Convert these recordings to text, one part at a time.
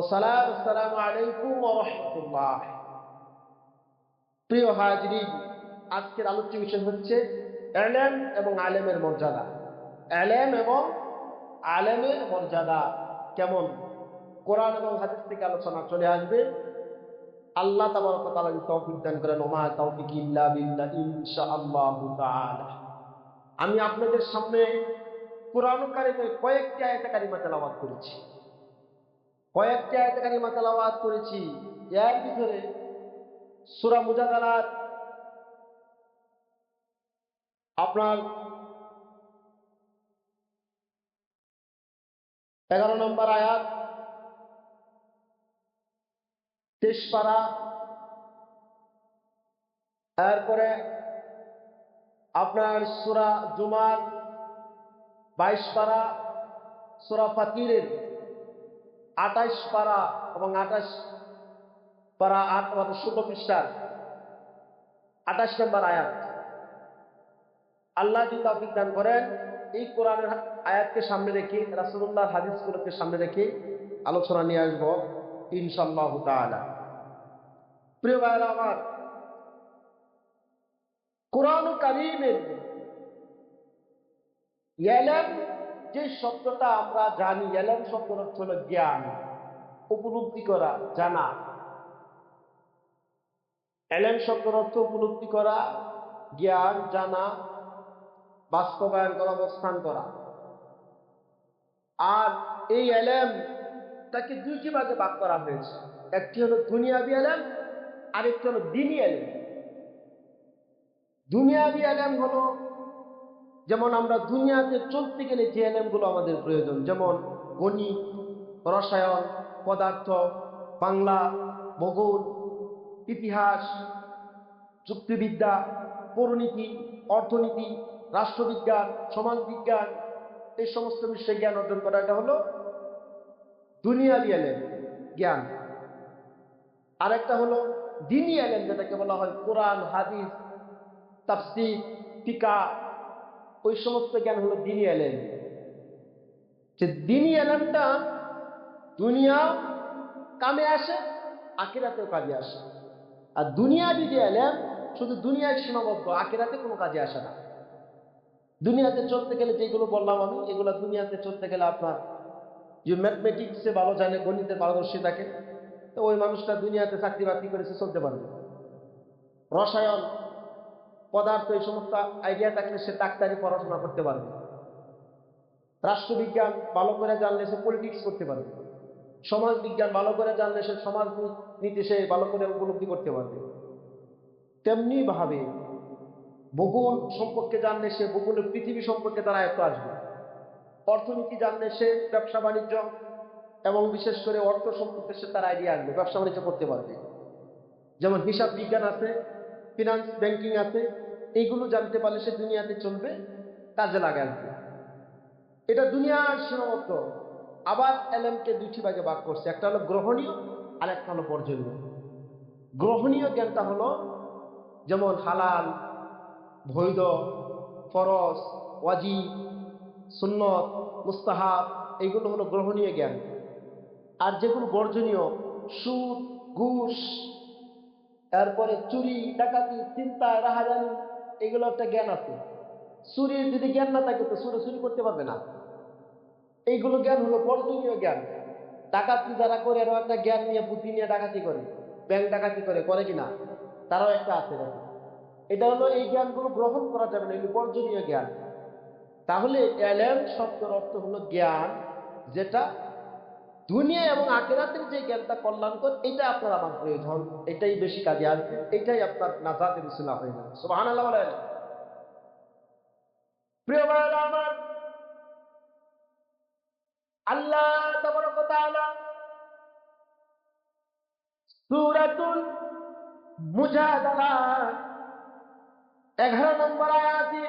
আসসালামু আলাইকুম ওয়া রাহমাতুল্লাহ। প্রিয় হাজিরিন, আজকের আলোচ্য বিষয় হচ্ছে ইলম এবং আলেমের মর্যাদা। ইলম এবং আলেমের মর্যাদা কেমন? কোরআন এবং হাদিস থেকে আলোচনা চলে আসবে। আল্লাহ তাবারক ওয়া তাআলা যদি তৌফিক দান করেন, ওমা তাওফিক ইল্লা বিল্লাহ, ইনশাআল্লাহু তাআলা। আমি আপনাদের সামনে কোরআন কারীমের কয়েকটি আয়াতে কারিমা তেলাওয়াত করেছি। এর ভিতরে সূরা মুজাদালার আপনার 11 নম্বর আয়াত, 23 পারা, এরপরে আপনার সূরা জুমার 22 পারা, সূরা ফাতিরের 28 পারা এবং 28 পারা 16 পৃষ্ঠার 28 নম্বর আয়াত। আল্লাহ যদি তৌফিক দান করেন, এই কোরআনের আয়াতকে সামনে রেখে, রাসূলুল্লাহর হাদিসগুলোকে সামনে রেখে আলোচনা নিয়ে আসবো ইনশাআল্লাহু তাআলা। প্রিয় ভাইরা আমার, কোরআন কারীমের ইলম যে শব্দটা আমরা জানি, ইলম শব্দের অর্থ হলো জ্ঞান, উপলব্ধি করা, জানা। ইলম শব্দের অর্থ উপলব্ধি করা, জ্ঞান, জানা, বাস্তবায়ন করা, অবস্থান করা। আর এই ইলম তাকে দুইটি ভাগে ভাগ করা হয়েছে। একটি হলো দুনিয়াবি ইলম, আরেকটি হলো দ্বীনি ইলম। দুনিয়াবি ইলম হলো, যেমন আমরা দুনিয়াতে চলতে গেলে যে ইলমগুলো আমাদের প্রয়োজন, যেমন গণিত, রসায়ন, পদার্থ, বাংলা, ভূগোল, ইতিহাস, যুক্তিবিদ্যা, পরিনীতি, অর্থনীতি, রাষ্ট্রবিজ্ঞান, সমাজবিজ্ঞান, এই সমস্ত বিষয়ে জ্ঞান অর্জন করা, এটা হলো দুনিয়াবি ইলম, জ্ঞান। আর একটা হলো দ্বীনি ইলম, যেটাকে বলা হয় কোরআন, হাদিস, তাফসীর, ফিকহ, ওই সমস্ত জ্ঞান হলো দ্বীনি ইলম। যে দ্বীনি ইলমটা দুনিয়া কামে আসে, আখিরাতেও কাজে আসে। আর দুনিয়াবি যে ইলম শুধু দুনিয়ায় সীমাবদ্ধ, আখিরাতে কোনো কাজে আসে না। দুনিয়াতে চলতে গেলে যেগুলো বললাম আমি, এগুলা দুনিয়াতে চলতে গেলে আপনার যে ম্যাথমেটিক্সে ভালো জানে, গণিতে পারদর্শী থাকে, তো ওই মানুষটা দুনিয়াতে চাকরি বাকরি করেছে, চলতে পারবে। রসায়ন, পদার্থ, এই সমস্ত আইডিয়া থাকলে সে ডাক্তারি পড়াশোনা করতে পারবে। রাষ্ট্রবিজ্ঞান ভালো করে জানলে সে পলিটিক্স করতে পারবে। সমাজ বিজ্ঞান ভালো করে জানলে সে সমাজ নীতি সে ভালো করে উপলব্ধি করতে পারবে। তেমনি ভাবে ভূগোল সম্পর্কে জানলে সে ভূগোলের পৃথিবী সম্পর্কে তার আয়ত্ত আসবে। অর্থনীতি জানলে সে ব্যবসা বাণিজ্য এবং বিশেষ করে অর্থ সম্পর্কে সে তার আইডিয়া আসবে, ব্যবসা বাণিজ্য করতে পারবে। যেমন হিসাব বিজ্ঞান আছে, ফিনান্স, ব্যাংকিং আছে, এইগুলো জানতে পারলে সে দুনিয়াতে চলবে, কাজে লাগাবে। এটা দুনিয়ার সীমাবদ্ধ। আবার এলএমকে দুইটি ভাগে ভাগ করছে, একটা হলো গ্রহণীয় আর একটা হলো বর্জনীয়। গ্রহণীয় জ্ঞানটা হলো যেমন হালাল, বৈধ, ফরজ, ওয়াজিব, সুন্নত, মুস্তাহাব, এইগুলো হলো গ্রহণীয় জ্ঞান। আর যেগুলো বর্জনীয়, সুদ, ঘুষ, তারপরে চুরি, ডাকাতি, চিন্তা, রাহাজানি, এগুলো একটা জ্ঞান আছে। চুরির যদি জ্ঞান না থাকে তো চুরি করতে পারবে না। এইগুলো জ্ঞান হলো বর্জনীয় জ্ঞান। ডাকাতি যারা করে, এরাও একটা জ্ঞান নিয়ে, বুদ্ধি নিয়ে ডাকাতি করে, ব্যাংক ডাকাতি করে, করে কিনা, তারাও একটা আছে দেখেন। এটা হলো, এই জ্ঞানগুলো গ্রহণ করা যাবে না, এগুলো বর্জনীয় জ্ঞান। তাহলে এলএম শব্দের অর্থ হলো জ্ঞান, যেটা দুনিয়া এবং আখিরাতের যে জ্ঞানটা কল্যাণকর, এটা আপনার আমার প্রয়োজন, এটাই বেশি কাজে আসবে, এটাই আপনার নাজাতের উসিলা হয়ে যাবে। সুবহানাল্লাহ বলেন। প্রিয় ভাইরা আমার, আল্লাহ তাবারক ওয়া তাআলা সূরাতুল মুজাদালা 11 নম্বর আয়াতে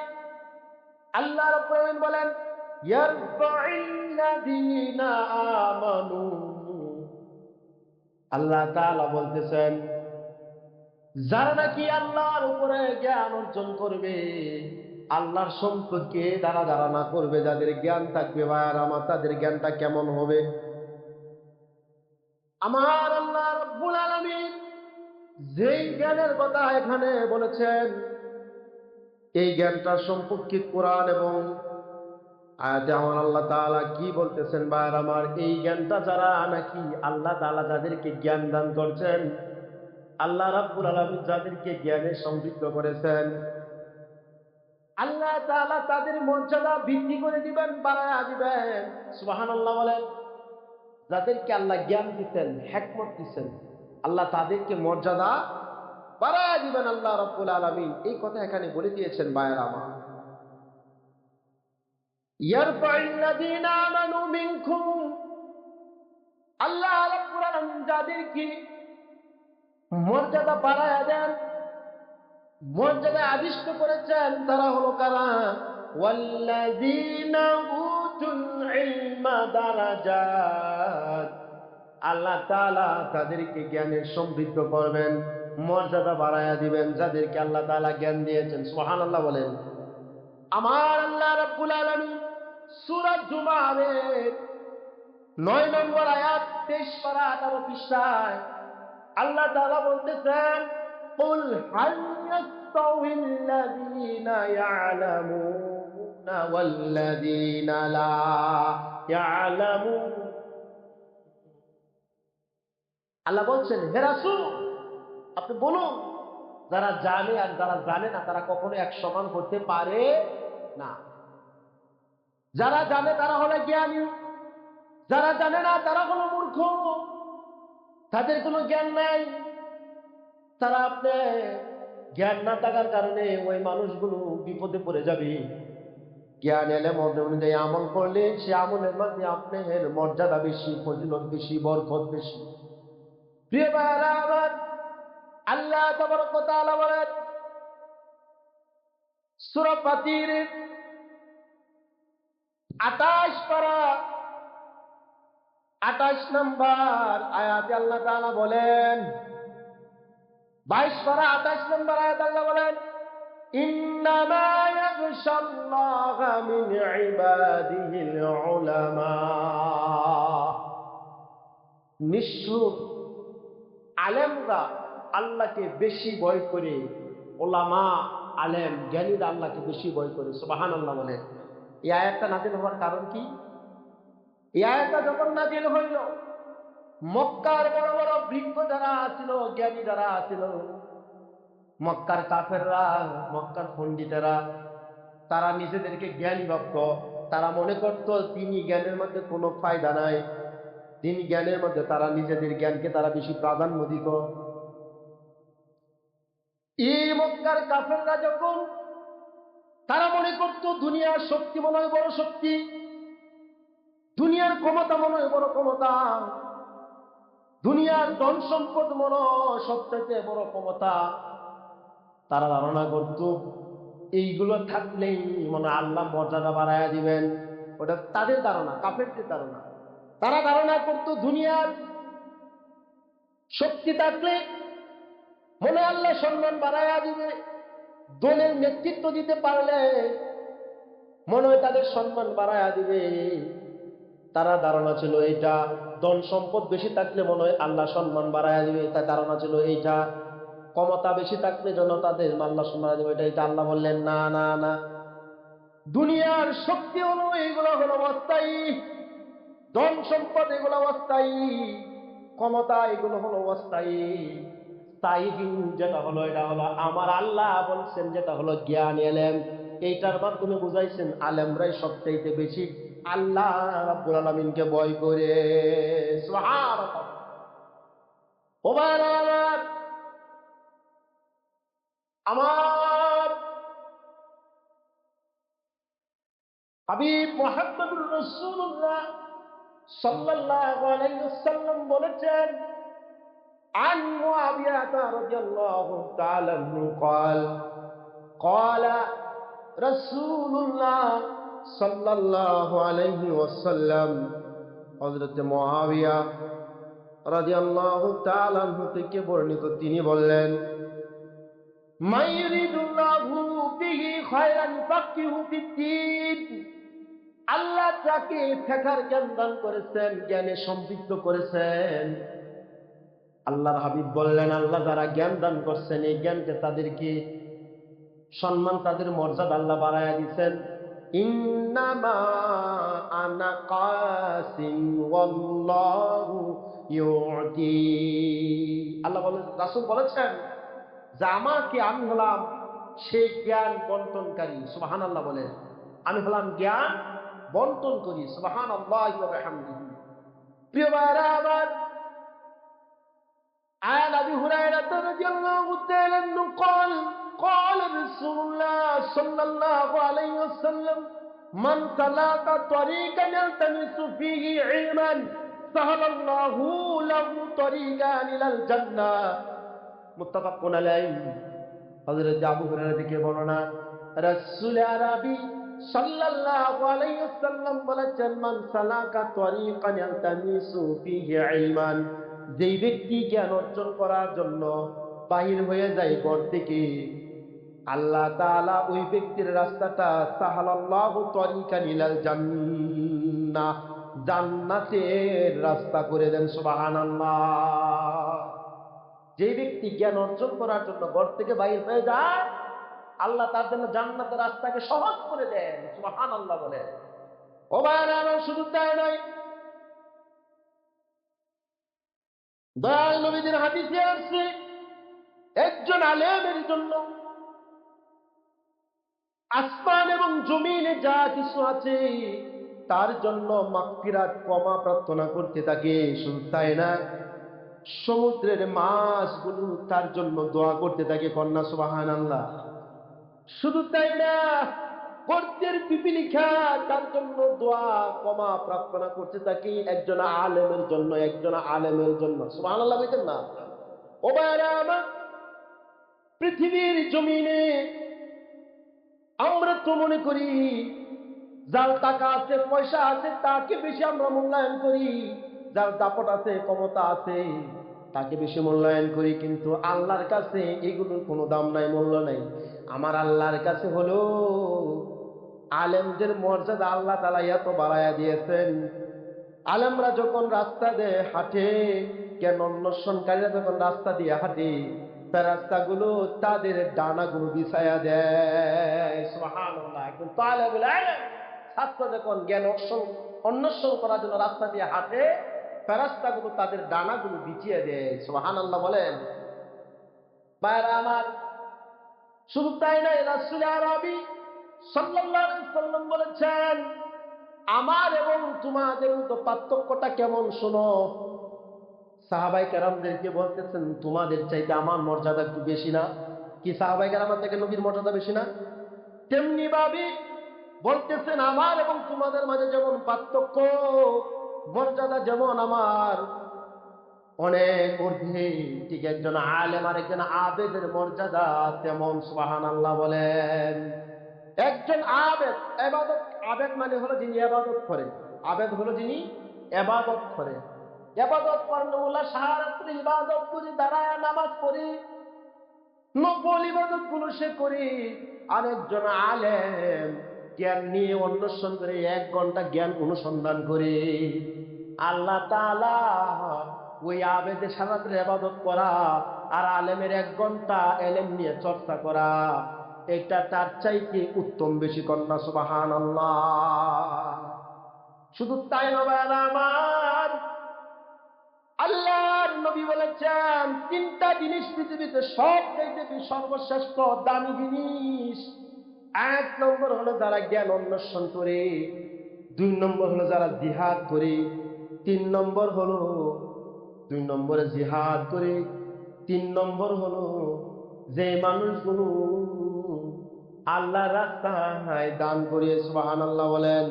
আল্লাহ রাব্বুল আলামিন বলেন, ইয়ারফাইল্লাযীনা আমানু। আল্লাহ তাআলা বলতেছেন, যারা নাকি আল্লাহর উপরে জ্ঞান অর্জন করবে, আল্লাহর সম্পর্কে যারা ধারণা করবে, যাদের জ্ঞান থাকবে, ভাইয়ার আমার, তাদের জ্ঞানটা কেমন হবে? আমার আল্লাহ রাব্বুল আলামিন যেই জ্ঞানের কথা এখানে বলেছেন, এই জ্ঞানটা সম্পর্কে কোরআন এবং আয়াতে আমার আল্লাহ তাআলা কি বলতেছেন? ভাইয়ের আমার, এই জ্ঞানটা যারা নাকি আল্লাহ তাআলা যাদেরকে জ্ঞান দান করছেন, আল্লাহ রাব্বুল আলামিন যাদেরকে জ্ঞানে সমৃদ্ধ করেছেন, আল্লাহ তাআলা তাদের মর্যাদা বৃদ্ধি করে দিবেন, বাড়ায়া দিবেন। সুবহানাল্লাহ বলেন। যাদেরকে আল্লাহ জ্ঞান দিচ্ছেন, হিকমত দিচ্ছেন, আল্লাহ তাদেরকে মর্যাদা বাড়ায়া দিবেন আল্লাহ রাব্বুল আলামিন। এই কথা এখানে বলে দিয়েছেন ভাইয়েরা আমার। ইয়ারফা'িল্লাযীনা আমানু মিনকুম, আল্লাহ রাব্বুল আলামিন যাদেরকে মর্যাদা বাড়ায়া দেন, মর্যাদা আদিষ্ট করেছেন, তারা হলো কারা? ওয়াল্লাযীনা উতুল ইলমা দারাজাত, আল্লাহ তাআলা তাদেরকে জ্ঞানের সমৃদ্ধ করবেন, মর্যাদা বাড়ায়া দিবেন যাদেরকে আল্লাহ তাআলা জ্ঞান দিয়েছেন। সুবহানাল্লাহ বলেন। আমার আল্লাহ রাব্বুল আলামিন সূরা জুমারের 9 নম্বর আয়াত 23 পারা 18 পৃষ্ঠায় আল্লাহ তাআলা বলতেছেন, কুল হাল ইয়াস্তাউিল্লাযীনা ইয়া'লামুনা ওয়াল্লাযীনা লা ইয়া'লামুন। আল্লাহ বলছেন, হে রাসূল আপনি বলুন, যারা জানে আর যারা জানে না তারা কখনো এক সমান হতে পারে না। যারা জানে তারা হলো জ্ঞানী, যারা জানে না তারা হলো মূর্খ, তাদের কোনো জ্ঞান নাই। তারা আপনি জ্ঞান না থাকার কারণে ওই মানুষগুলো বিপদে পড়ে যাবে। জ্ঞান এলে অনুযায়ী আমল করলে সে আমলের মধ্যে আপনার মর্যাদা বেশি, ফজিলত বেশি, বরকত বেশি। প্রিয় ভাইরা আমার, আল্লাহ তাবারক ওয়া তাআলা বলেন সূরা ফাতির 28 পারা 28 নম্বর আয়াতে আল্লাহ তাআলা বলেন, 22 পারা 28 নম্বর আয়াতে আল্লাহ বলেন, ইন্নামা ইয়াখশাল্লাহা মিন ইবাদিহিল উলামা, নিশ্চয় আলেমরা আল্লাহকে বেশি ভয় করে, ওলামা আলেম জ্ঞানীরা আল্লাহকে বেশি ভয় করে। সুবহানাল্লাহ বলে। এই আয়াতটা নাযিল হওয়ার কারণ কি? এই আয়াতটা যখন নাযিল হইল, মক্কার বড় বড় বৃক্ষ যারা ছিল, জ্ঞানী যারা ছিল, মক্কার কাফেররা, মক্কার পণ্ডিতেরা, তারা নিজেদেরকে জ্ঞানী ভাবত। তারা মনে করত তিনি জ্ঞানের মধ্যে কোনো ফায়দা নাই, তিনি জ্ঞানের মধ্যে তারা নিজেদের জ্ঞানকে তারা বেশি প্রাধান্য দিত। এই মক্কার কাফেররা যখন তারা মনে করত দুনিয়ার শক্তি মনে হয় বড় শক্তি, দুনিয়ার ক্ষমতা মনে হয় বড় ক্ষমতা, দুনিয়ার ধন সম্পদ মনে হয় সবচেয়ে বড় ক্ষমতা। তারা ধারণা করত এইগুলো থাকলেই মনে হয় আল্লাহ মর্যাদা বাড়ায়া দিবেন। ওটা তাদের ধারণা, কাফেরদের ধারণা। তারা ধারণা করত দুনিয়ার শক্তি থাকলে মনে হয় আল্লাহ সম্মান বাড়ায়া দিবে, দলের নেতৃত্ব দিতে পারলে মনে হয় তাদের সম্মান বাড়ায়া দিবে। তারা ধারণা ছিল এইটা, ধন সম্পদ বেশি থাকলে মনে হয় আল্লাহ সম্মান বাড়ায়া দিবে, তার ধারণা ছিল এইটা। ক্ষমতা বেশি থাকলে যেন তাদের আল্লাহ সম্মান দিবে, এটা আল্লাহ বললেন না না না, দুনিয়ার শক্তি হলো এইগুলো হলো অস্থায়ী, ধন সম্পদ এগুলো অস্থায়ী, ক্ষমতা এগুলো হলো অস্থায়ী। স্থায়ী জিনিস যেটা হলো এটা হলো আমার আল্লাহ বলছেন, যেটা হলো জ্ঞান এলেম। এইটার মাধ্যমে বুঝাইছেন আলেমরাই সবচাইতে বেশি আল্লাহ রাব্বুল আলামিনকে ভয় করে। সুবহানাল্লাহ। ও ভাইরা আমার, আমার হাবিব মুহাম্মদুর রাসূলুল্লাহ সাল্লাল্লাহু আলাইহি ওয়াসাল্লাম বলেছেন, عن معاوية رضي الله تعالى عنه قال قال رسول الله صلى الله عليه وسلم, হযরত মুআবিয়া রাদিয়াল্লাহু তাআলা আনহু থেকে বর্ণিত, তিনি বললেন, মাইরিদুল্লাহু বিহি খায়রান ফাকিহু ফিদ্দীন, আল্লাহ যাকে ফিকহের জ্ঞান দান করেছেন, জ্ঞানে সমৃদ্ধ করেছেন, আল্লাহর হাবিব বললেন, আল্লাহ যারা জ্ঞান দান করছেন এই জ্ঞানকে তাদেরকে সম্মান, তাদের মর্যাদা আল্লাহ বাড়ায়া দিচ্ছেন। ইন্নামা আনা কাসিম ওয়াল্লাহু ইউতি। আল্লাহ বলেন, রাসূল বলেছেন যে আমাকে, আমি হলাম সেই জ্ঞান বন্টনকারী। সুবহানাল্লাহ বলেন, আমি হলাম জ্ঞান বন্টন করি। সুবহানাল্লাহি ওয়া বিহামদিহি। প্রিয় ভাইরা আমার, عن ابي هريره رضي الله تعالى عنه قال قال رسول الله صلى الله عليه وسلم من سلك طريقا يلتمس فيه علما سهل الله له طريقا الى الجنه متفق عليه। হযরত আবু হুরায়রা থেকে বর্ণনা, রাসূল আরবি সাল্লাল্লাহু আলাইহি ওয়াসাল্লাম বলেছেন, মান সালাকা তরিকান ইয়ালতামিসু ফিহি ইলমান, যেই ব্যক্তি জ্ঞান অর্জন করার জন্য বাহির হয়ে যায় ঘর থেকে, আল্লাহ তাআলা ওই ব্যক্তির রাস্তাটা সাহালাল্লাহু তরিকান ইলাল জান্নাহ, জান্নাতের রাস্তা করে দেন। সুবহানাল্লাহ। যে ব্যক্তি জ্ঞান অর্জন করার জন্য ঘর থেকে বাইর হয়ে যায়, আল্লাহ তার জন্য জান্নাতের রাস্তাকে সহজ করে দেন। সুবহানাল্লাহ বলে। ও ভাইরা আমার, শুধু তাই নয়, দয়াল নবীদের হাদিসে আসছে একজন আলেমের জন্য আসমান এবং জমিনে যা কিছু আছে তার জন্য মাগফিরাত, ক্ষমা প্রার্থনা করতে থাকে। শুধু তাই না, সমুদ্রের মাছগুলো তার জন্য দোয়া করতে থাকে। কন্যা সুবহানাল্লাহ। শুধু তাই না, গর্তের পিপিলিকা তার জন্য দোয়া ক্ষমা প্রার্থনা করতে থাকি একজন আলেমের জন্য, একজন আলেমের জন্য। সুবহানাল্লাহ বলতেন না? ও ভাইরা আমার, পৃথিবীর জমিনে আমরা তো মনে করি যার টাকা আছে, পয়সা আছে, তাকে বেশি আমরা মূল্যায়ন করি। যার দাপট আছে, ক্ষমতা আছে, তাকে বেশি মূল্যায়ন করি। কিন্তু আল্লাহর কাছে এগুলোর কোনো দাম নাই, মূল্য নাই। আমার আল্লাহর কাছে হলো আলেমদের মর্যাদা আল্লাহ তাআলা এত বাড়ায়া দিয়েছেন। আলেমরা যখন রাস্তা দিয়ে হাঁটে, জ্ঞান অন্বেষণকারীরা যখন রাস্তা দিয়ে হাঁটে, ফেরেশতাগুলো তাদের ডানাগুলো বিছায়া দেয়। সুবহানাল্লাহ। একজন তালেবুল ইলম, ছাত্র যখন জ্ঞান অন্বেষণ করার জন্য রাস্তা দিয়ে হাঁটে, ফেরেশতাগুলো তাদের ডানাগুলো বিছিয়ে দেয়। সুবহানাল্লাহ বলেন। ভাইরা আমার, শুধু তাই নয়, রাসূল আরবি সাল্লাল্লাহু আলাইহি ওয়াসাল্লাম বলেছেন, আমার এবং তোমাদের মধ্যে পার্থক্যটা কেমন শোনো। সাহাবায়ে কেরামদেরকে বলতেছেন, তোমাদের চাইতে আমার মর্যাদা একটু বেশি না? কি সাহাবায়ে কেরামের থেকে নবীর মর্যাদা বেশি না? তেমনি ভাবে বলতেছেন, আমার এবং তোমাদের মাঝে যেমন পার্থক্য, মর্যাদা যেমন আমার অনেক ঊর্ধ্বে, ঠিক একজন আলেম আর একজন আবেদের মর্যাদা তেমন। সুবহানাল্লাহ বলেন। একজন আবেদ, ইবাদত, আবেদ মানে হলো যিনি ইবাদত করে। আবেদ হলো যিনি ইবাদত করে। ইবাদত করেন ওলা সারা রাত্রি ইবাদত করি, দাঁড়ায় নামাজ পড়ি, নফল ইবাদত গুলো সে করি। আর একজন আলেম জ্ঞান নিয়ে অন্বেষণ করে, 1 ঘন্টা জ্ঞান অনুসন্ধান করে। আল্লাহ তাআলা ওই আবেদের সারা রাত্রি ইবাদত করা আর আলেমের 1 ঘন্টা এলেম নিয়ে চর্চা করা, এটা তার চাইতে উত্তম বেশি। কন্যা সুবহানাল্লাহ। শুধু তাই নয় আমার, আল্লাহর নবী বলেছেন 3টা জিনিস পৃথিবীতে সবচাইতে সর্বশ্রেষ্ঠ দামি জিনিস। 1 নম্বর হলো যারা জ্ঞান অন্বেষণ করে, 2 নম্বর হলো যারা জিহাদ করে, 3 নম্বর হলো 2 নম্বরে জিহাদ করে, 3 নম্বর হলো যে মানুষগুলো আল্লাহর রাস্তায় দান করে। সুবহানাল্লাহ বলেন।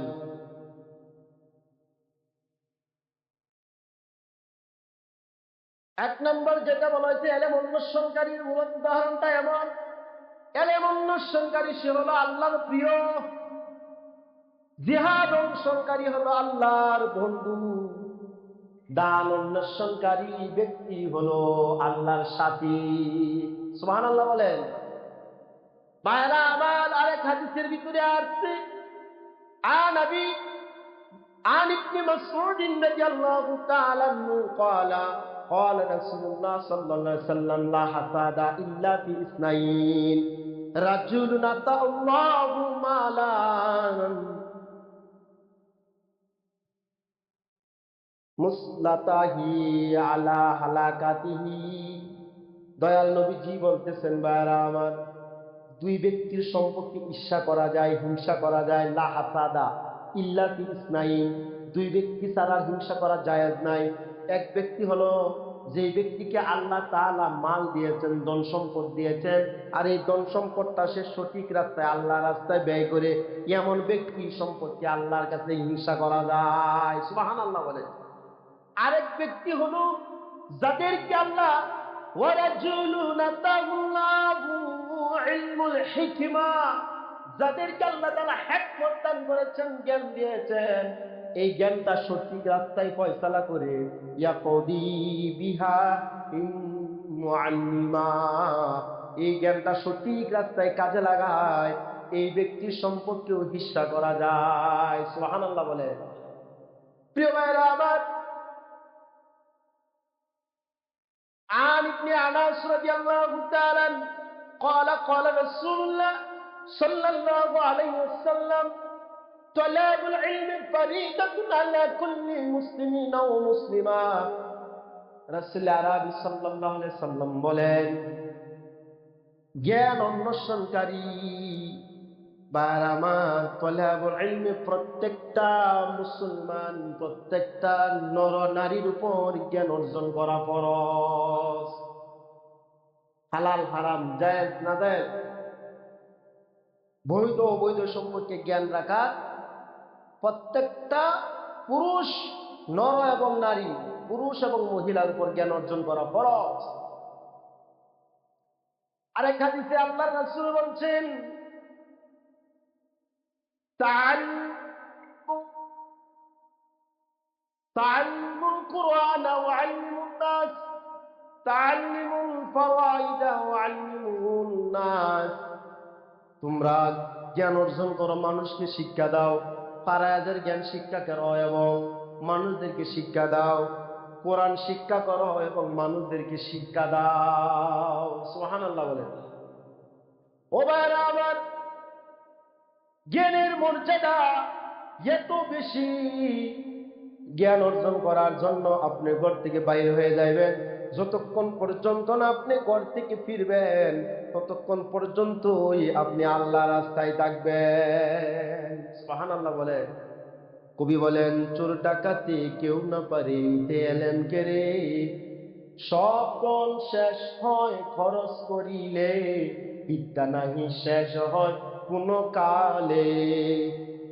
1 নম্বর যেটা বলা হয়েছে এলেম অন্বেষণকারীর মূল উদাহরণটা এমন, এলেম অন্বেষণকারী সে হলো আল্লাহর প্রিয়, জিহাদ অন্বেষণকারী হলো আল্লাহর বন্ধু, দান অন্বেষণকারী ব্যক্তি হলো আল্লাহর সাথী। সুবহানাল্লাহ বলেন। ভাইরা আমার, আরেক হাদিসের ভিতরে আসছে, আন আবি عن ابن مسعود رضي الله تعالى عنه قال قال رسول الله صلى الله عليه وسلم لا حسد إلا في اثنين رجل أتى الله مالا মুসলাতাহি আলা হালাকাতিহি। দয়াল নবীজি বলতেছেন, ভাইরা আমার, দুই ব্যক্তির সম্পর্কে ঈর্ষা করা যায়, হিংসা করা যায়, লা হাসাদা ইল্লা ফি ইসনাইন, দুই ব্যক্তি ছাড়া হিংসা করা জায়েজ নাই। এক ব্যক্তি হলো যে ব্যক্তিকে আল্লাহ তাআলা মাল দিয়েছেন, ধন সম্পদ দিয়েছেন, আর এই ধন সম্পদটা সে সঠিক রাস্তায় আল্লাহর রাস্তায় ব্যয় করে, এমন ব্যক্তি সম্পর্কে আল্লাহর কাছে হিংসা করা যায়। সুবহানাল্লাহ বলে। আরেক ব্যক্তি হলো যাদেরকে আল্লাহ ওয়ারাজুলুন আতাহুল্লাহু ইলমুল হিকমা, যাদেরকে আল্লাহ তাআলা হিকমত দান করেছেন, জ্ঞান দিয়েছেন, এই জ্ঞানটা সঠিক রাস্তায় ফয়সালা করে ইয়াকদি বিহা মুআল্লিমা, এই জ্ঞানটা সঠিক রাস্তায় কাজে লাগায়, এই ব্যক্তির সম্পর্কেও হিংসা করা যায়। সুবহানাল্লাহ বলে। প্রিয় ভাইরা আমার, عن ابن انس رضي الله تعالى عنه قال قال رسول الله صلى الله عليه وسلم طلب العلم فريضة على كل مسلم ومسلمة। রাসূল আরবি সাল্লাল্লাহু আলাইহি সাল্লাম বলেন, জ্ঞান অন্বেষণকারী আমার তলাবুল ইলমি প্রত্যেকটা মুসলমান, প্রত্যেকটা নর নারীর উপর জ্ঞান অর্জন করা ফরজ। হালাল হারাম, জায়েজ না জায়েজ, বৈধ অবৈধ সম্পর্কে জ্ঞান রাখা প্রত্যেকটা পুরুষ, নর এবং নারী, পুরুষ এবং মহিলার উপর জ্ঞান অর্জন করা ফরজ। আরেক হাদিসে আল্লাহর রাসূল বলছেন, তাআল্লামুল কুরআন ওয়া আল্লিমুন নাস, তাআল্লিমুল ফারাইদ ওয়া আল্লিমুন নাস। তোমরা জ্ঞান অর্জন করো, মানুষকে শিক্ষা দাও, ফারায়েজের জ্ঞান শিক্ষা করো এবং মানুষদেরকে শিক্ষা দাও, কোরআন শিক্ষা করো এবং মানুষদেরকে শিক্ষা দাও। সুবহানাল্লাহ বলেন। ও ভাইরা আমার, জ্ঞানের মর্যাদা এত বেশি, জ্ঞান অর্জন করার জন্য আপনি ঘর থেকে বাইরে হয়ে যাবেন, যতক্ষণ পর্যন্ত না আপনি ঘর থেকে ফিরবেন ততক্ষণ পর্যন্তই আপনি আল্লাহ রাস্তায় থাকবেন। সুবহানাল্লাহ বলেন। কবি বলেন, চোর ডাকাতি কেউ না পারে নিতে এলেন কেড়ে, সব ধন শেষ হয় খরচ করিলে, বিদ্যা নাহি শেষ হয় কোন কালে,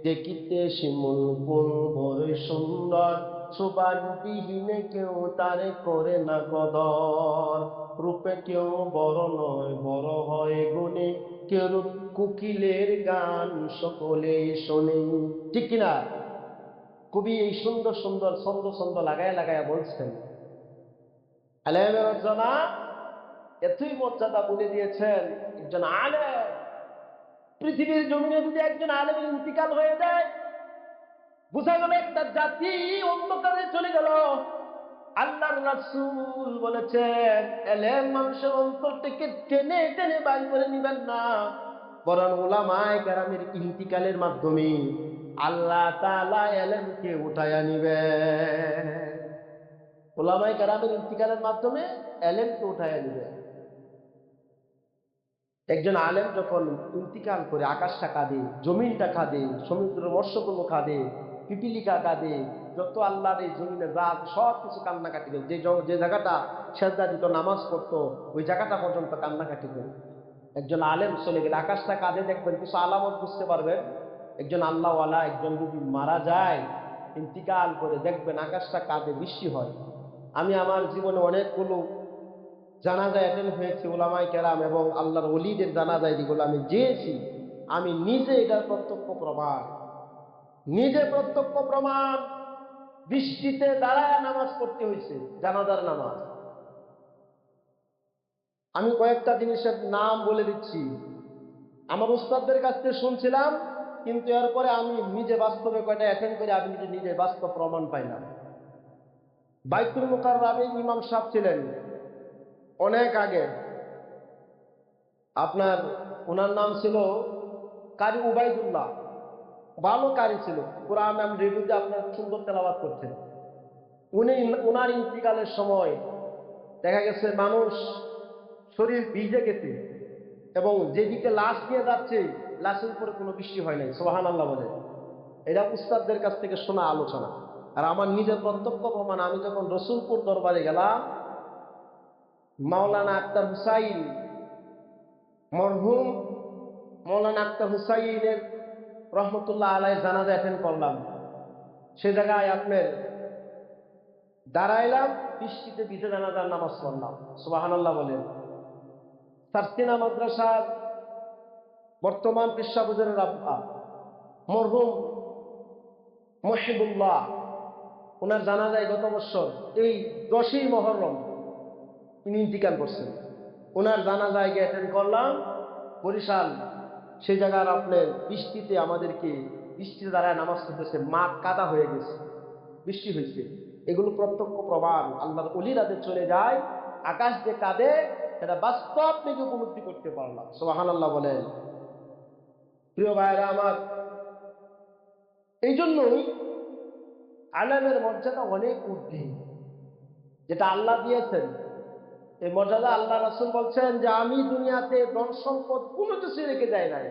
দেখিতে শিমুল ফুল বড়ই সুন্দর, সুবাস বিহীনে কেউ তারে করে না কদর, রূপে কেউ বড় নয় বড় হয় গুণে, কেউ কোকিলের গান সকলে শোনে। ঠিক কিনা? কবি এই সুন্দর সুন্দর ছন্দ ছন্দ লাগায় লাগায় বলছেন, আলেমের মর্যাদা এতই মর্যাদা বলে দিয়েছেন। একজন আলেম, পৃথিবীর জমিনে যদি একজন আলেমের ইন্তিকাল হয়ে যায়, বোঝা গেল একটা জাতি অন্ধকারে চলে গেল। আল্লাহর রাসূল বলেছেন, এলেম মানুষের অন্তর থেকে টেনে টেনে বাইর করে নিবেন না, বরং উলামায়ে কেরামের ইন্তিকালের মাধ্যমে আল্লাহ তাআলা এলেমকে উঠায়া নিবেন। উলামায়ে কেরামের ইন্তিকালের মাধ্যমে এলেমকে উঠায়া নিবেন। একজন আলেম যখন ইন্তিকাল করে, আকাশটা কাঁদে, জমিনটা কাঁদে, সমুদ্র মৎস্যগুলো কাঁদে, পিপিলিকা কাঁদে, যত আল্লাহর এই জমিনে যা আছে সব কিছু কান্নাকাটি করে। যে জায়গাটা সেজদা দিত, নামাজ পড়তো, ওই জায়গাটা পর্যন্ত কান্নাকাটি করে। একজন আলেম চলে গেলে আকাশটা কাঁদে, দেখবেন কিছু আলামত বুঝতে পারবেন। একজন আল্লাহওয়ালা একজন যদি মারা যায়, ইন্তিকাল করে, দেখবেন আকাশটা কাঁদে, বৃষ্টি হয়। আমি আমার জীবনে অনেকগুলো জানাজা অ্যাটেন্ড হয়েছে, উলামায়ে কেরাম এবং আল্লাহর ওলিদের জানাজায় যেগুলো আমি যেয়েছি, আমি নিজে এটার প্রত্যক্ষ প্রমাণ, নিজে প্রত্যক্ষ প্রমাণ। বৃষ্টিতে দাঁড়ায় নামাজ পড়তে হয়েছে, জানাজার নামাজ। আমি কয়েকটা জিনিসের নাম বলে দিচ্ছি, আমার উস্তাদদের কাছ থেকে শুনছিলাম, কিন্তু এরপরে আমি নিজে বাস্তবে কয়টা অ্যাটেন্ড করে আমি নিজে বাস্তব প্রমাণ পাইলাম। বাইতুল মুকাররমে ইমাম সাহেব ছিলেন অনেক আগে, আপনার ওনার নাম ছিল কারি উবাইদুল্লাহ। ভালো কারি ছিল, কোরআন আমি রেডিওতে আপনার সুন্দর তেলাওয়াত করতেন। উনি ওনার ইন্তিকালের সময় দেখা গেছে মানুষ শরীর ভিজে গেছে এবং যেদিকে লাশ নিয়ে যাচ্ছে লাশের উপরে কোনো বৃষ্টি হয় নাই। সুবহানাল্লাহ বলে। এটা উস্তাদদের কাছ থেকে শোনা আলোচনা, আর আমার নিজের প্রত্যক্ষ প্রমাণ। আমি যখন রসুলপুর দরবারে গেলাম, মাওলানা আক্তার হুসাইন, মরহুম মাওলানা আক্তার হুসাইনের রহমতুল্লাহ আলাইহির জানাজা অ্যাটেন্ড করলাম। সে জায়গায় আপনার দাঁড়াইলাম, বৃষ্টিতে ভিজে জানাজার নামাজ পড়লাম। সুবহানাল্লাহ বলেন। সারসিনা মাদ্রাসার বর্তমান পেশা হুজুরের আব্বা মরহুম মহিবুল্লাহ, ওনার জানাজায় গত বছর এই 10ই মুহররম তিনি ইন্তিকাল করছেন। ওনার জানাজায় গিয়ে অ্যাটেন্ড করলাম বরিশাল। সেই জায়গার আপনার বৃষ্টিতে আমাদেরকে বৃষ্টিতে দাঁড়ায় নামাজ পড়তেছে, মাঠ কাদা হয়ে গেছে, বৃষ্টি হয়েছে। এগুলো প্রত্যক্ষ প্রমাণ। আল্লাহর ওলিরাদের চলে যায়, আকাশ যে কাঁদে সেটা বাস্তব থেকে উপলব্ধি করতে পারলাম। সুবহানাল্লাহ বলেন। প্রিয় ভাইরা আমার, এই জন্যই আলেমের মর্যাদা অনেক ঊর্ধ্বে, যেটা আল্লাহ দিয়েছেন এই মর্যাদা। আল্লাহ রাসূল বলছেন যে আমি দুনিয়াতে ধন সম্পদ কোনো কিছু রেখে যাই নাই,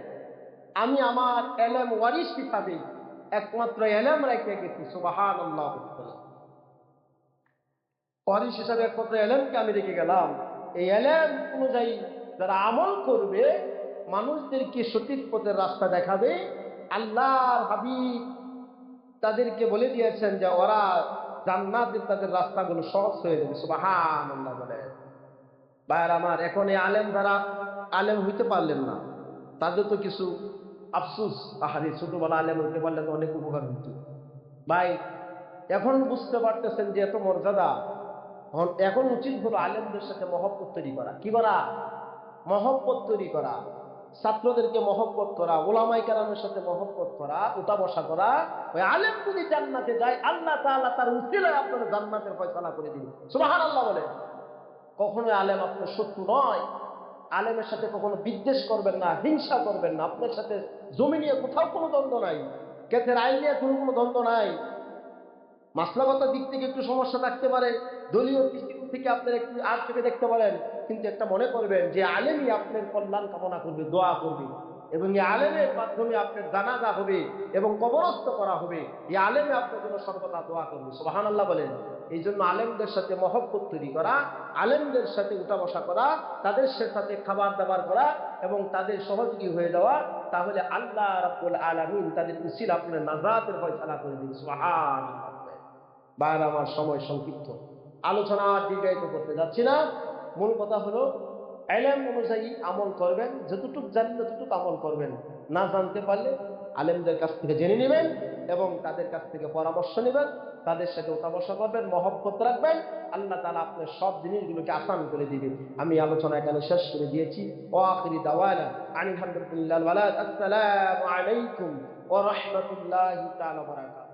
আমি আমার এলেম ওয়ারিস হিসাবে একমাত্র এলেম রেখে গেছি। সুবহানাল্লাহ বলেন। ওয়ারিস হিসাবে একমাত্র এলেমকে আমি রেখে গেলাম। এই এলেম অনুযায়ী যারা আমল করবে, মানুষদেরকে সঠিক পথের রাস্তা দেখাবে। আল্লাহর হাবিব তাদেরকে বলে দিয়েছেন যে ওরা জান্নাতের তাদের রাস্তাগুলো সহজ হয়ে যাবে। সুবহানাল্লাহ বলেন। ভাইয়ের আমার, এখন এই আলেম যারা আলেম হইতে পারলেন না, তাদের তো কিছু আফসুস। আহারে, ছোটবেলা আলেম হইতে পারলে তো অনেক উপকার হইত। ভাই, এখন বুঝতে পারতেছেন যে এত মর্যাদা, এখন উচিত হলো আলেমদের সাথে মহব্বত তৈরি করা। কি করা? মহব্বত তৈরি করা, ছাত্রদেরকে মহব্বত করা, ওলামায়ে কেরামের সাথে মহব্বত করা, উঠা বসা করা। ওই আলেম যদি জান্নাতে যায়, আল্লাহ তাআলা তার উসিলায় আপনার জান্নাতের ফয়সালা করে দিবেন। সুবহানাল্লাহ বলেন। কখনোই আলেম আপনার শত্রু নয়। আলেমের সাথে কখনো বিদ্বেষ করবেন না, হিংসা করবেন না। আপনার সাথে জমি নিয়ে কোথাও কোনো দ্বন্দ্ব নাই, ক্ষেতের আইন নিয়ে কোনো দ্বন্দ্ব নাই। মাসলাগত দিক থেকে একটু সমস্যা থাকতে পারে, দলীয় দৃষ্টিকোণ থেকে আপনার একটু আর চোখে দেখতে পারেন, কিন্তু একটা মনে করবেন যে আলেমই আপনার কল্যাণ কামনা করবে, দোয়া করবে, এবং এই আলেমের মাধ্যমে আপনার জানাজা হবে এবং কবরস্থ করা হবে। এই আলেমে আপনার জন্য সর্বদা দোয়া করবে। সুবহানাল্লাহ বলেন। এই জন্য আলেমদের সাথে মহব্বত তৈরি করা, আলেমদের সাথে উঠা বসা করা, তাদের সাথে খাবার দাবার করা এবং তাদের সহযোগী হয়ে যাওয়া, তাহলে আল্লাহ রাব্বুল আলামিন তাদের উসিলা আপনার নাজাতের ফয়সালা করে দিন। সুবহানাল্লাহ বলেন। বাইরে আমার সময় সংক্ষিপ্ত, আলোচনা আর দীর্ঘায়িত করতে যাচ্ছি না। মূল কথা হলো ইলম অনুযায়ী আমল করবেন, যতটুকু জানেন ততটুকু আমল করবেন। না জানতে পারলে আলেমদের কাছ থেকে জেনে নেবেন এবং তাদের কাছ থেকে পরামর্শ নেবেন, তাদের সাথে ওঠা বসা করবেন, মহব্বত রাখবেন। আল্লাহ তাআলা আপনার সব জিনিসগুলোকে আসান করে দিবে। আমি আলোচনা এখানে শেষ করে দিয়েছি। ওয়া আখিরি দাওয়ানা আনিল হামদুলিল্লাহি ওয়া আসসালামু আলাইকুম ওয়া রাহমাতুল্লাহি তাআলা ওয়া বারাকাতুহু।